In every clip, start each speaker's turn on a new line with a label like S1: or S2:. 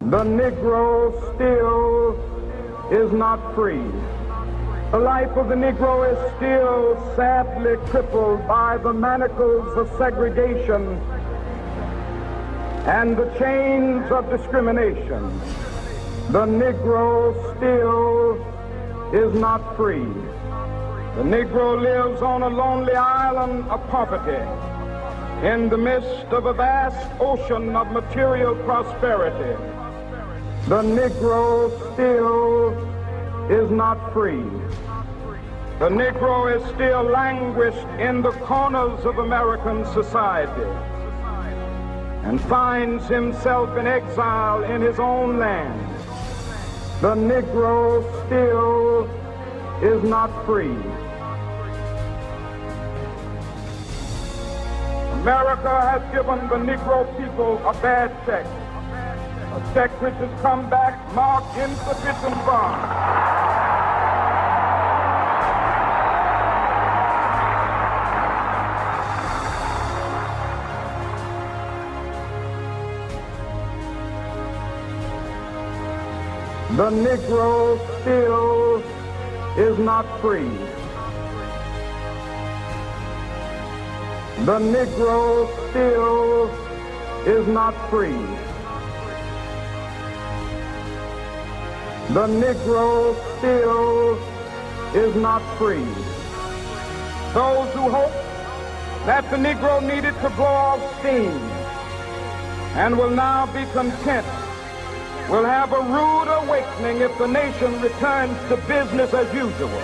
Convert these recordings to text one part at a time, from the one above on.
S1: The Negro still is not free. The life of the Negro is still sadly crippled by the manacles of segregation and the chains of discrimination. The Negro still is not free. The Negro lives on a lonely island of poverty in the midst of a vast ocean of material prosperity. The Negro still is not free. The Negro is still languished in the corners of American society and finds himself in exile in his own land. The Negro still is not free. America has given the Negro people a bad check. A check which has come back marked insufficient funds. The Negro still is not free. The Negro still is not free. The Negro still is not free. Those who hope that the Negro needed to blow off steam and will now be content will have a rude awakening if the nation returns to business as usual.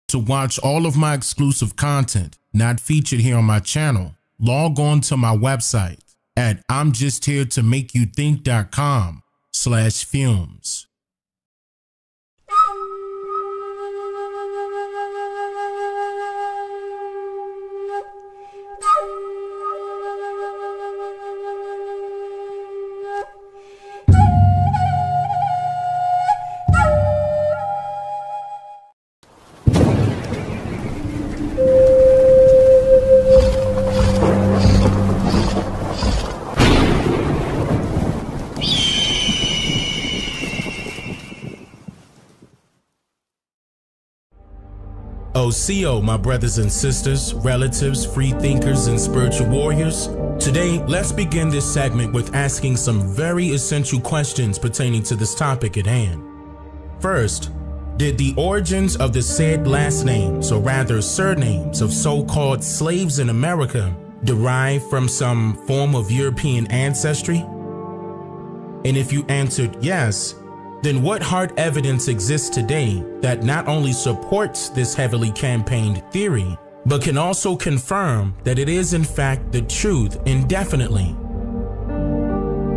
S2: To watch all of my exclusive content not featured here on my channel, log on to my website at imjustheretomake.com/films. OCO, my brothers and sisters, relatives, free thinkers, and spiritual warriors. Today, let's begin this segment with asking some very essential questions pertaining to this topic at hand. First, did the origins of the said last names, or rather surnames, of so-called slaves in America derive from some form of European ancestry? And if you answered yes, then what hard evidence exists today that not only supports this heavily campaigned theory, but can also confirm that it is in fact the truth indefinitely?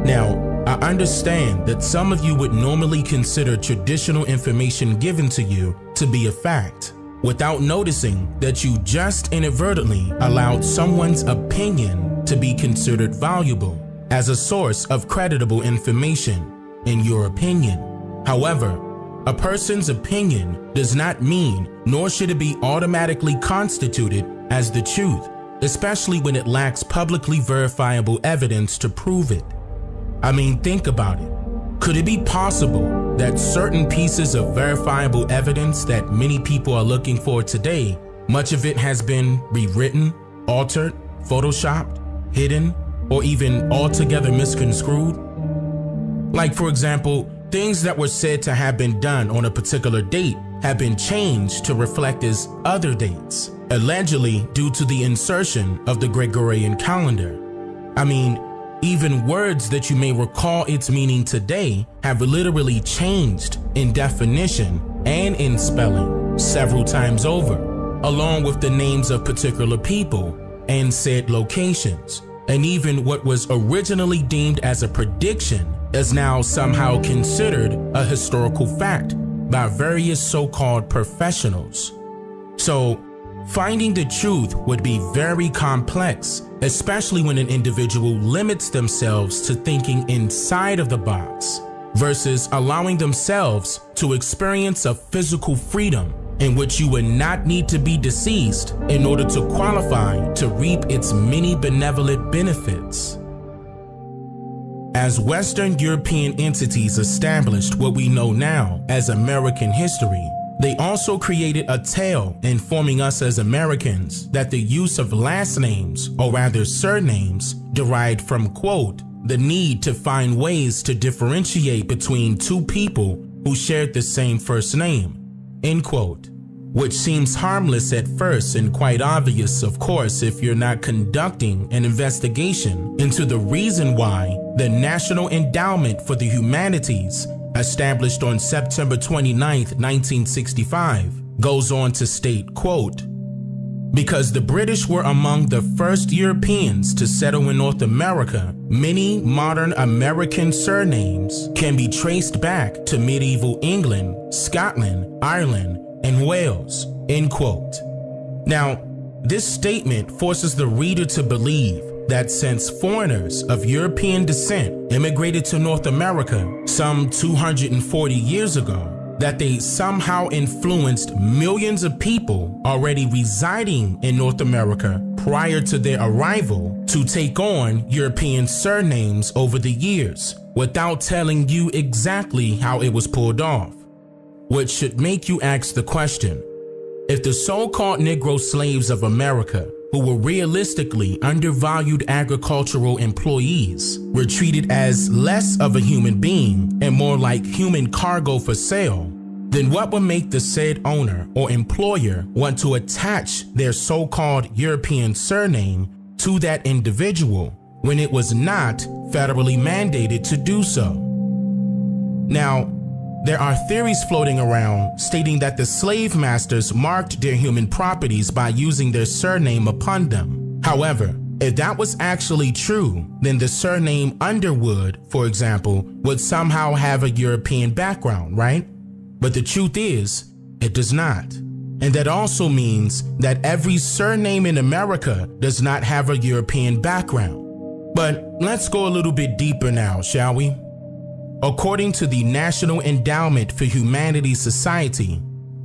S2: Now, I understand that some of you would normally consider traditional information given to you to be a fact, without noticing that you just inadvertently allowed someone's opinion to be considered valuable as a source of creditable information, in your opinion. However, a person's opinion does not mean, nor should it be automatically constituted as the truth, especially when it lacks publicly verifiable evidence to prove it. I mean, think about it. Could it be possible that certain pieces of verifiable evidence that many people are looking for today, much of it has been rewritten, altered, photoshopped, hidden, or even altogether misconstrued? Like, for example, things that were said to have been done on a particular date have been changed to reflect as other dates, allegedly due to the insertion of the Gregorian calendar. I mean, even words that you may recall its meaning today have literally changed in definition and in spelling several times over, along with the names of particular people and said locations. And even what was originally deemed as a prediction is now somehow considered a historical fact by various so-called professionals. So, finding the truth would be very complex, especially when an individual limits themselves to thinking inside of the box versus allowing themselves to experience a physical freedom in which you would not need to be deceased in order to qualify to reap its many benevolent benefits. As Western European entities established what we know now as American history, they also created a tale informing us as Americans that the use of last names, or rather surnames, derived from, quote, the need to find ways to differentiate between two people who shared the same first name, end quote. Which seems harmless at first and quite obvious, of course, if you're not conducting an investigation into the reason why the National Endowment for the Humanities, established on September 29, 1965, goes on to state, quote, because the British were among the first Europeans to settle in North America, many modern American surnames can be traced back to medieval England, Scotland, Ireland, and Wales, end quote. Now, this statement forces the reader to believe that since foreigners of European descent immigrated to North America some 240 years ago, that they somehow influenced millions of people already residing in North America prior to their arrival to take on European surnames over the years, without telling you exactly how it was pulled off. Which should make you ask the question, if the so-called Negro slaves of America, who were realistically undervalued agricultural employees, were treated as less of a human being and more like human cargo for sale, then what would make the said owner or employer want to attach their so-called European surname to that individual when it was not federally mandated to do so? Now, there are theories floating around stating that the slave masters marked their human properties by using their surname upon them. However, if that was actually true, then the surname Underwood, for example, would somehow have a European background, right? But the truth is, it does not. And that also means that every surname in America does not have a European background. But let's go a little bit deeper now, shall we? According to the National Endowment for Humanities Society,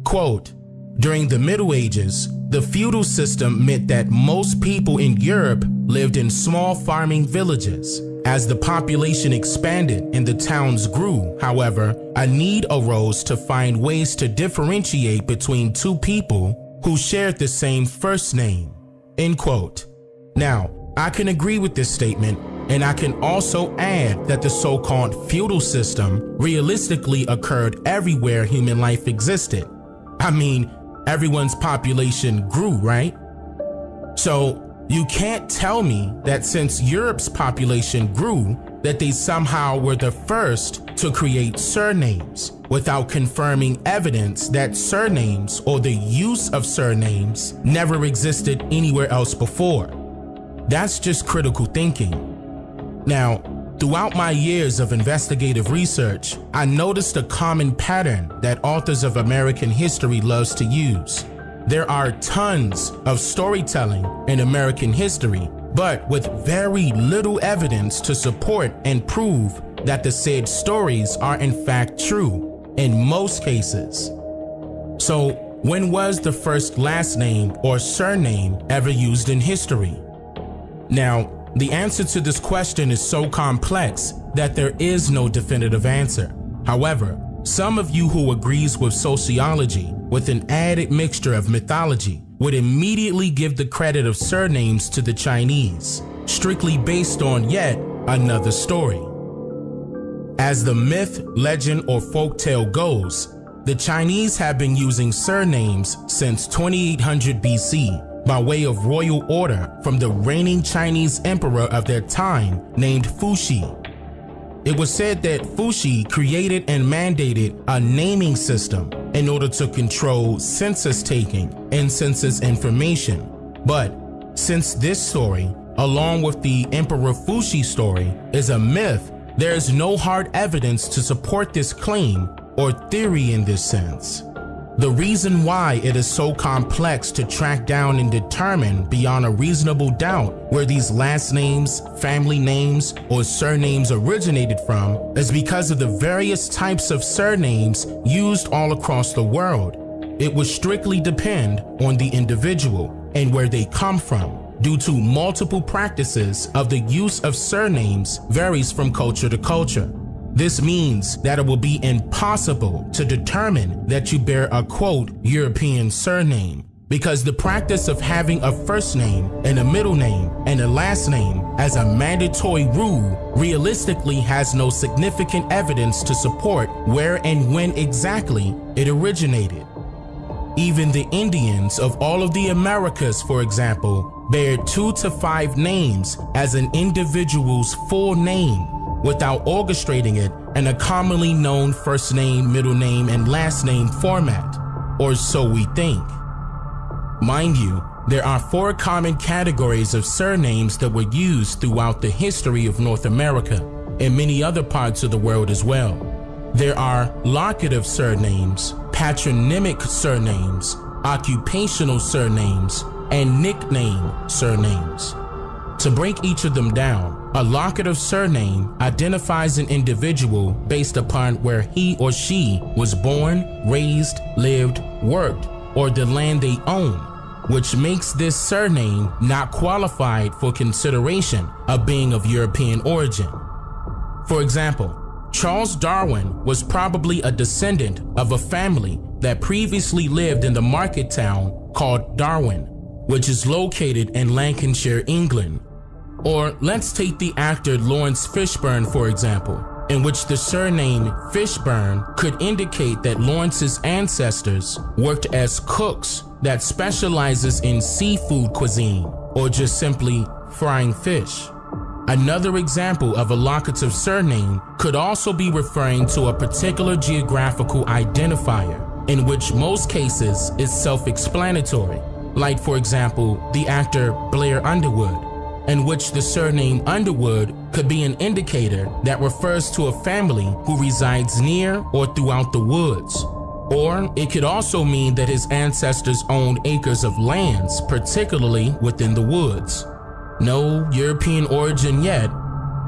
S2: quote, during the Middle Ages, the feudal system meant that most people in Europe lived in small farming villages. As the population expanded and the towns grew, however, a need arose to find ways to differentiate between two people who shared the same first name, end quote. Now, I can agree with this statement, and I can also add that the so-called feudal system realistically occurred everywhere human life existed. I mean, everyone's population grew, right? So you can't tell me that since Europe's population grew, that they somehow were the first to create surnames without confirming evidence that surnames or the use of surnames never existed anywhere else before. That's just critical thinking. Now, throughout my years of investigative research, I noticed a common pattern that authors of American history loves to use. There are tons of storytelling in American history, but with very little evidence to support and prove that the said stories are in fact true in most cases. So, when was the first last name or surname ever used in history? Now, the answer to this question is so complex that there is no definitive answer. However, some of you who agrees with sociology with an added mixture of mythology would immediately give the credit of surnames to the Chinese, strictly based on yet another story. As the myth, legend, or folktale goes, the Chinese have been using surnames since 2800 BC by way of royal order from the reigning Chinese emperor of their time named Fuxi. It was said that Fuxi created and mandated a naming system in order to control census taking and census information. But since this story, along with the Emperor Fuxi story, is a myth, there is no hard evidence to support this claim or theory in this sense. The reason why it is so complex to track down and determine beyond a reasonable doubt where these last names, family names, or surnames originated from is because of the various types of surnames used all across the world. it would strictly depend on the individual and where they come from, due to multiple practices of the use of surnames varies from culture to culture. This means that it will be impossible to determine that you bear a quote European surname, because the practice of having a first name and a middle name and a last name as a mandatory rule realistically has no significant evidence to support where and when exactly it originated. Even the Indians of all of the Americas, for example, bear 2 to 5 names as an individual's full name without orchestrating it in a commonly known first name, middle name, and last name format, or so we think. Mind you, there are 4 common categories of surnames that were used throughout the history of North America and many other parts of the world as well. There are locative surnames, patronymic surnames, occupational surnames, and nickname surnames. To break each of them down, a locative surname identifies an individual based upon where he or she was born, raised, lived, worked, or the land they own, which makes this surname not qualified for consideration of being of European origin. For example, Charles Darwin was probably a descendant of a family that previously lived in the market town called Darwin, which is located in Lancashire, England. Or let's take the actor Lawrence Fishburne, for example, in which the surname Fishburne could indicate that Lawrence's ancestors worked as cooks that specializes in seafood cuisine, or just simply frying fish. Another example of a locative surname could also be referring to a particular geographical identifier, in which most cases is self-explanatory, like for example, the actor Blair Underwood, in which the surname Underwood could be an indicator that refers to a family who resides near or throughout the woods. Or it could also mean that his ancestors owned acres of lands, particularly within the woods. No European origin yet.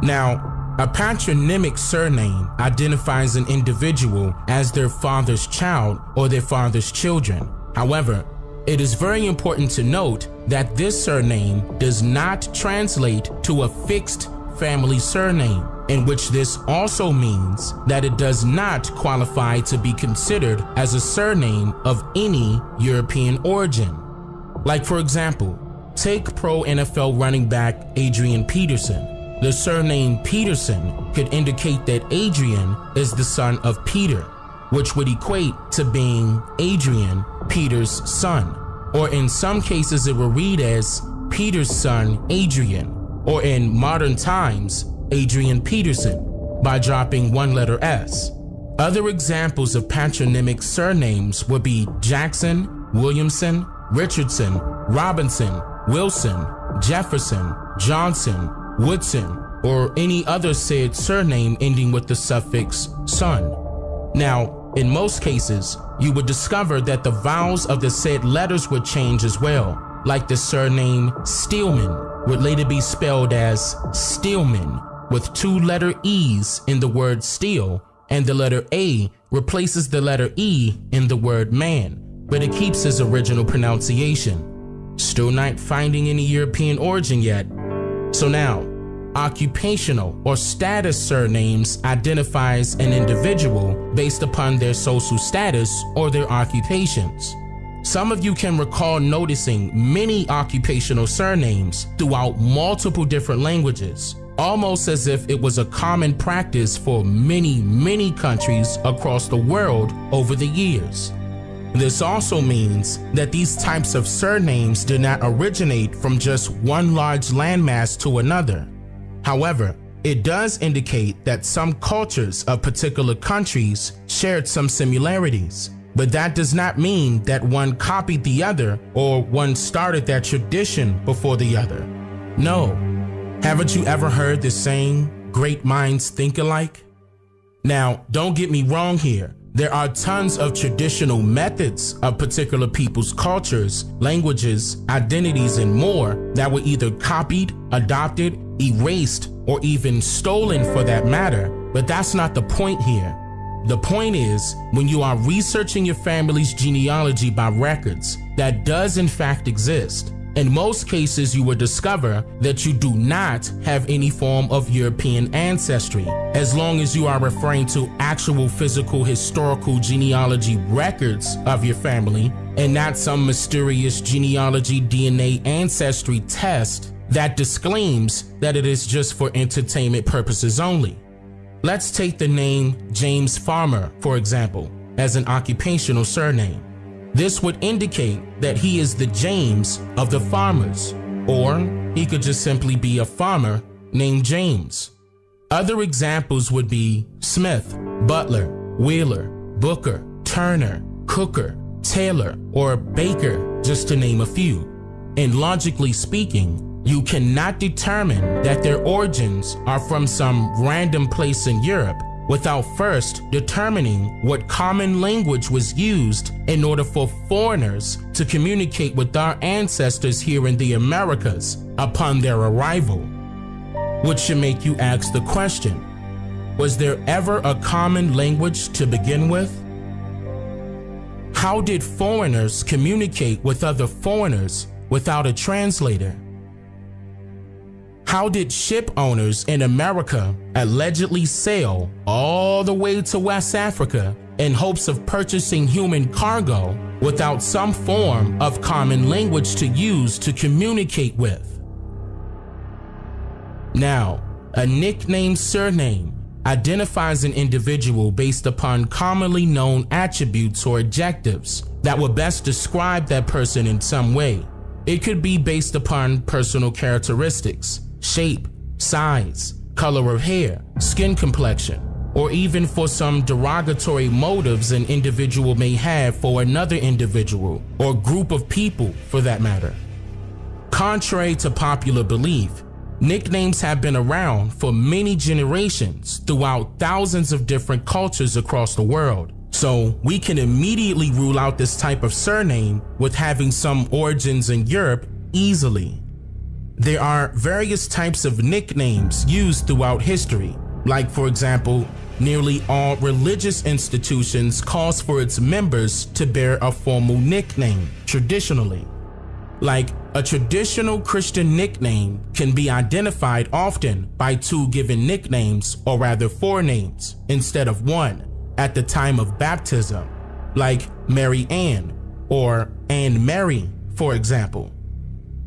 S2: Now, a patronymic surname identifies an individual as their father's child or their father's children. However, it is very important to note that this surname does not translate to a fixed family surname, in which this also means that it does not qualify to be considered as a surname of any European origin. Like for example, take pro NFL running back Adrian Peterson. The surname Peterson could indicate that Adrian is the son of Peter, which would equate to being Adrian, Peter's son. Or in some cases it will read as Peter's son Adrian, or in modern times, Adrian Peterson, by dropping one letter S. Other examples of patronymic surnames would be Jackson, Williamson, Richardson, Robinson, Wilson, Jefferson, Johnson, Woodson, or any other said surname ending with the suffix son. Now, in most cases, you would discover that the vowels of the said letters would change as well, like the surname Stillman would later be spelled as Stillman, with 2-letter E's in the word still, and the letter A replaces the letter E in the word man, but it keeps its original pronunciation. Still not finding any European origin yet. So now, occupational or status surnames identifies an individual based upon their social status or their occupations. Some of you can recall noticing many occupational surnames throughout multiple different languages, almost as if it was a common practice for many countries across the world over the years. This also means that these types of surnames did not originate from just one large landmass to another. However, it does indicate that some cultures of particular countries shared some similarities, but that does not mean that one copied the other or one started that tradition before the other. No. Haven't you ever heard the saying, great minds think alike? Now, don't get me wrong here. There are tons of traditional methods of particular people's cultures, languages, identities, and more that were either copied, adopted, erased, or even stolen for that matter, but that's not the point here. The point is, when you are researching your family's genealogy by records, that does in fact exist. In most cases, you will discover that you do not have any form of European ancestry, as long as you are referring to actual physical historical genealogy records of your family and not some mysterious genealogy DNA ancestry test that disclaims that it is just for entertainment purposes only. Let's take the name James Farmer, for example, as an occupational surname. This would indicate that he is the James of the farmers, or he could just simply be a farmer named James. Other examples would be Smith, Butler, Wheeler, Booker, Turner, Cooker, Taylor, or Baker, just to name a few. And logically speaking, you cannot determine that their origins are from some random place in Europe without first determining what common language was used in order for foreigners to communicate with our ancestors here in the Americas upon their arrival. Which should make you ask the question, was there ever a common language to begin with? How did foreigners communicate with other foreigners without a translator? How did ship owners in America allegedly sail all the way to West Africa in hopes of purchasing human cargo without some form of common language to use to communicate with? Now, a nickname surname identifies an individual based upon commonly known attributes or adjectives that will best describe that person in some way. It could be based upon personal characteristics, shape, size, color of hair, skin complexion, or even for some derogatory motives an individual may have for another individual or group of people for that matter. Contrary to popular belief, nicknames have been around for many generations throughout thousands of different cultures across the world. So we can immediately rule out this type of surname with having some origins in Europe easily. There are various types of nicknames used throughout history, like for example, nearly all religious institutions calls for its members to bear a formal nickname traditionally. Like a traditional Christian nickname can be identified often by two given nicknames, or rather four names, instead of one at the time of baptism, like Mary Ann or Anne Mary, for example.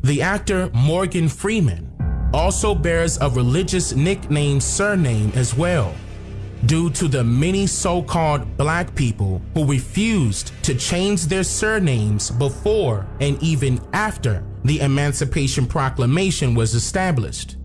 S2: The actor Morgan Freeman also bears a religious nickname surname as well, due to the many so-called black people who refused to change their surnames before and even after the Emancipation Proclamation was established.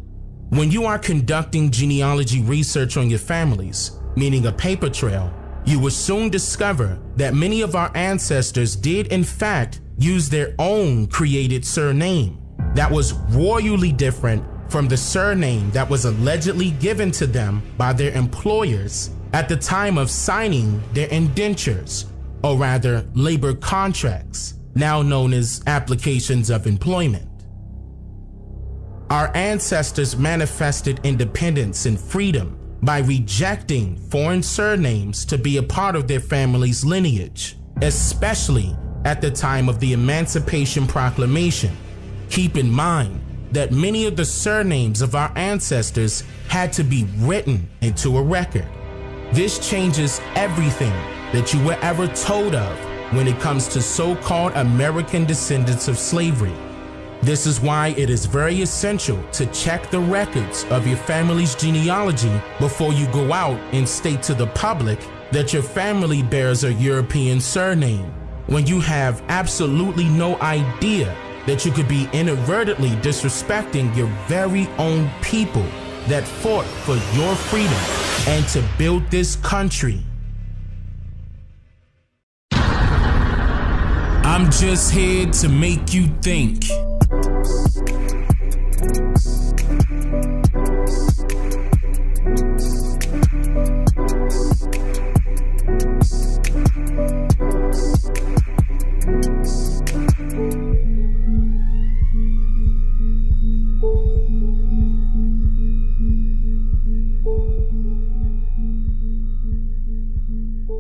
S2: When you are conducting genealogy research on your families, meaning a paper trail, you will soon discover that many of our ancestors did in fact use their own created surname that was royally different from the surname that was allegedly given to them by their employers at the time of signing their indentures, or rather labor contracts, now known as applications of employment. Our ancestors manifested independence and freedom by rejecting foreign surnames to be a part of their family's lineage, especially at the time of the Emancipation Proclamation. Keep in mind that many of the surnames of our ancestors had to be written into a record. This changes everything that you were ever told of when it comes to so-called American descendants of slavery. This is why it is very essential to check the records of your family's genealogy before you go out and state to the public that your family bears a European surname, when you have absolutely no idea that you could be inadvertently disrespecting your very own people that fought for your freedom and to build this country. I'm just here to make you think.